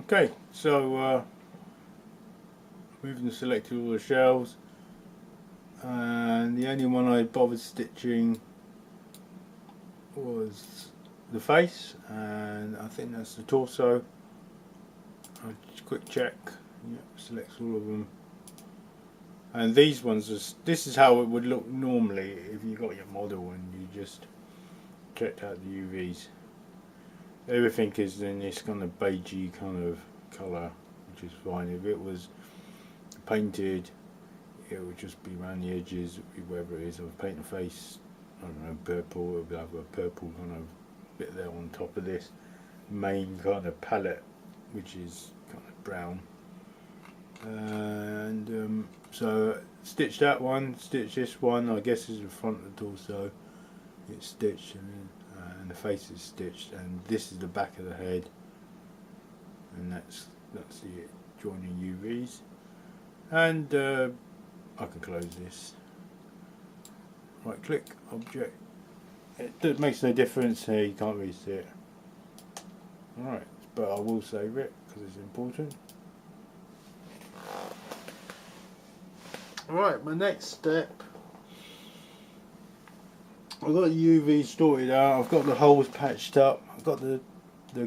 Okay, so we've selected all the shells, and the only one I bothered stitching was the face, and I think that's the torso. I'll just quick check. Yep, selects all of them. And these ones, this is how it would look normally if you got your model and you just checked out the UVs. Everything is in this kind of beigey kind of colour, which is fine. If it was painted, it would just be around the edges, wherever it is. I've painted the face, I don't know, purple. It would have a purple kind of bit there on top of this main kind of palette, which is kind of brown. And so stitch that one, stitch this one. I guess is the front of the torso. It's stitched, and the face is stitched, and this is the back of the head, and that's the joining UVs. And I can close this. Right click, object. It makes no difference here, you can't really see it. Alright, but I will save it because it's important. Alright, my next step, I've got the UV sorted out, I've got the holes patched up, I've got the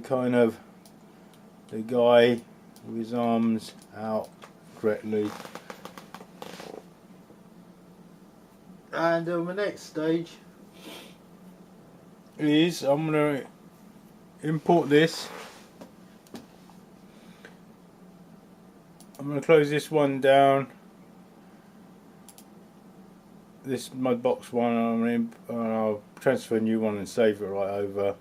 kind of the guy with his arms out correctly. And my next stage is I'm going to import this. I'm going to close this one down, this Mudbox one, and I'll transfer a new one and save it right over.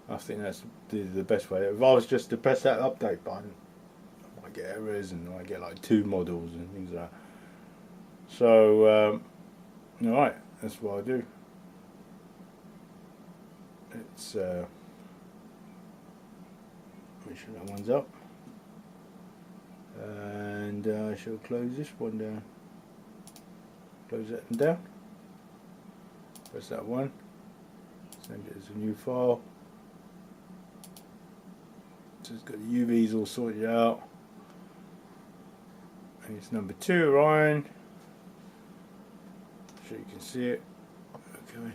I think that's the best way. If I was just to press that update button, I might get errors and I might get like 2 models and things like that. So alright, that's what I do. Let's make sure that one's up, and I shall close this one down. Close that one down. Press that one. Send it as a new file. So it's got the UVs all sorted out. And it's number 2 Orion. So you can see it. Okay.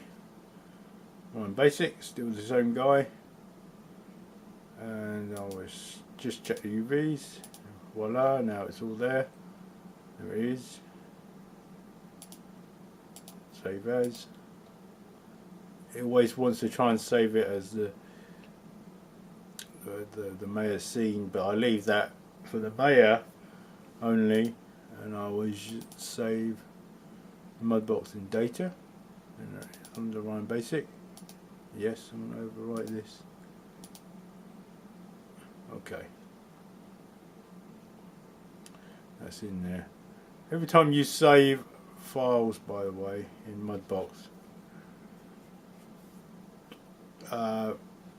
Orion Basic, still the same guy. And I was just check the UVs. Voila, now it's all there. There it is. Save as. It always wants to try and save it as the Maya scene, but I leave that for the Maya only, and I always save Mudbox in data, and under Orion Basic. Yes, I'm going to overwrite this. Okay, that's in there. Every time you save files, by the way, in Mudbox,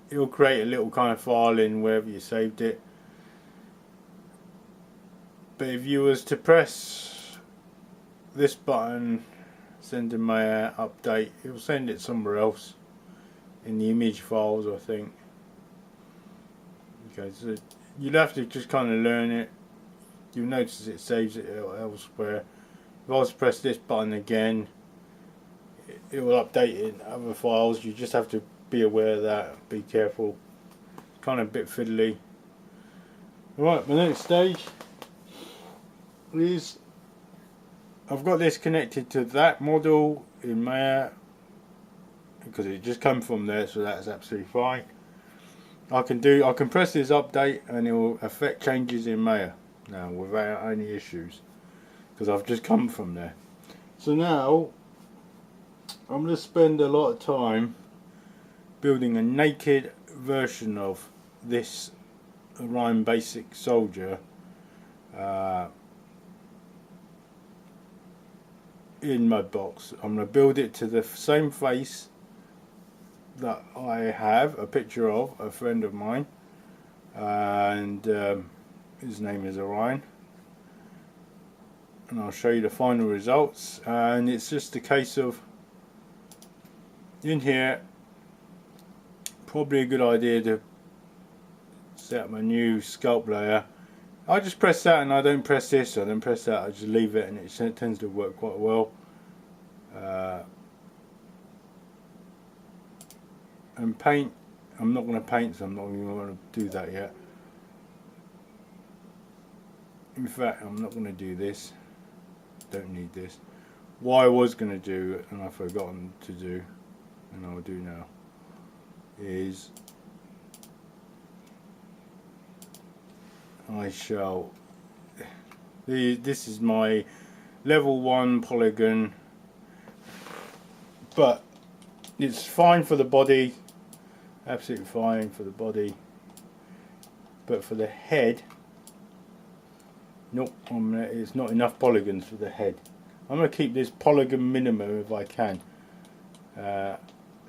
it'll create a little kind of file in wherever you saved it. But if you was to press this button, send to my update, it will send it somewhere else in the image files, I think. Okay, so you'll have to just kind of learn it. You'll notice it saves it elsewhere. If I was to press this button again, it will update in other files. You just have to be aware of that, be careful. Kind of a bit fiddly. Right, my next stage is I've got this connected to that model in Maya because it just come from there, so that's absolutely fine. I can press this update and it will affect changes in Maya now without any issues because I've just come from there. So now I'm going to spend a lot of time building a naked version of this Orion Basic soldier in Mudbox. I'm going to build it to the same face that I have a picture of a friend of mine, and his name is Orion, and I'll show you the final results. And it's just a case of, in here, probably a good idea to set up my new sculpt layer. I just press that and I don't press this, I don't press that, I just leave it, and it tends to work quite well. And paint, I'm not going to paint, so I'm not even going to do that yet. In fact, I'm not going to do this, don't need this. What I was going to do, and I've forgotten to do, and I'll do now, is I shall, this is my level 1 polygon, but it's fine for the body, absolutely fine for the body, but for the head, nope, it's not enough polygons for the head. I'm going to keep this polygon minimum if I can.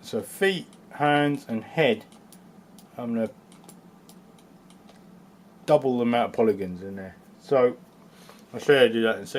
So feet, hands and head, I'm going to double the amount of polygons in there. So I'll show you how to do that in a second.